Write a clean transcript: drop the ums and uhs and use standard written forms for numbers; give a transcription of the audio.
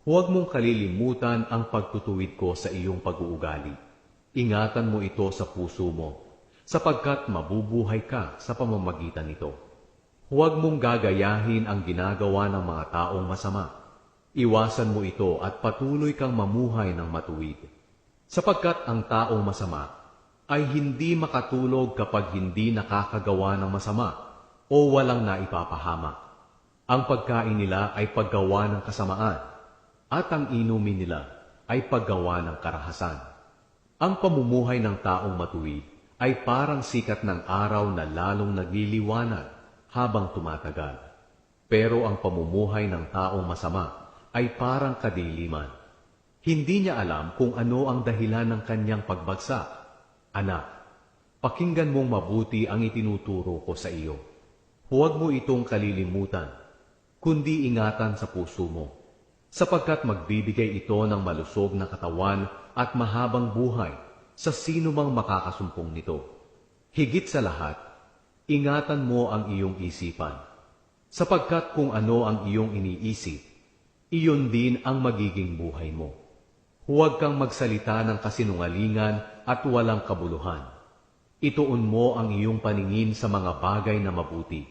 Huwag mong kalilimutan ang pagtutuwid ko sa iyong pag-uugali. Ingatan mo ito sa puso mo, sapagkat mabubuhay ka sa pamamagitan nito. Huwag mong gagayahin ang ginagawa ng mga taong masama. Iwasan mo ito at patuloy kang mamuhay ng matuwid. Sapagkat ang taong masama ay hindi makatulog kapag hindi nakakagawa ng masama o walang naipapahamak. Ang pagkain nila ay paggawa ng kasamaan, at ang inumin nila ay paggawa ng karahasan. Ang pamumuhay ng taong matuwid ay parang sikat ng araw na lalong nagliliwanag habang tumatagal. Pero ang pamumuhay ng taong masama ay parang kadiliman. Hindi niya alam kung ano ang dahilan ng kanyang pagbagsak. Anak, pakinggan mong mabuti ang itinuturo ko sa iyo. Huwag mo itong kalilimutan, kundi ingatan sa puso mo, sapagkat magbibigay ito ng malusog na katawan at mahabang buhay sa sino mang makakasumpong nito. Higit sa lahat, ingatan mo ang iyong isipan, sapagkat kung ano ang iyong iniisip, iyon din ang magiging buhay mo. Huwag kang magsalita ng kasinungalingan at walang kabuluhan. Ituon mo ang iyong paningin sa mga bagay na mabuti,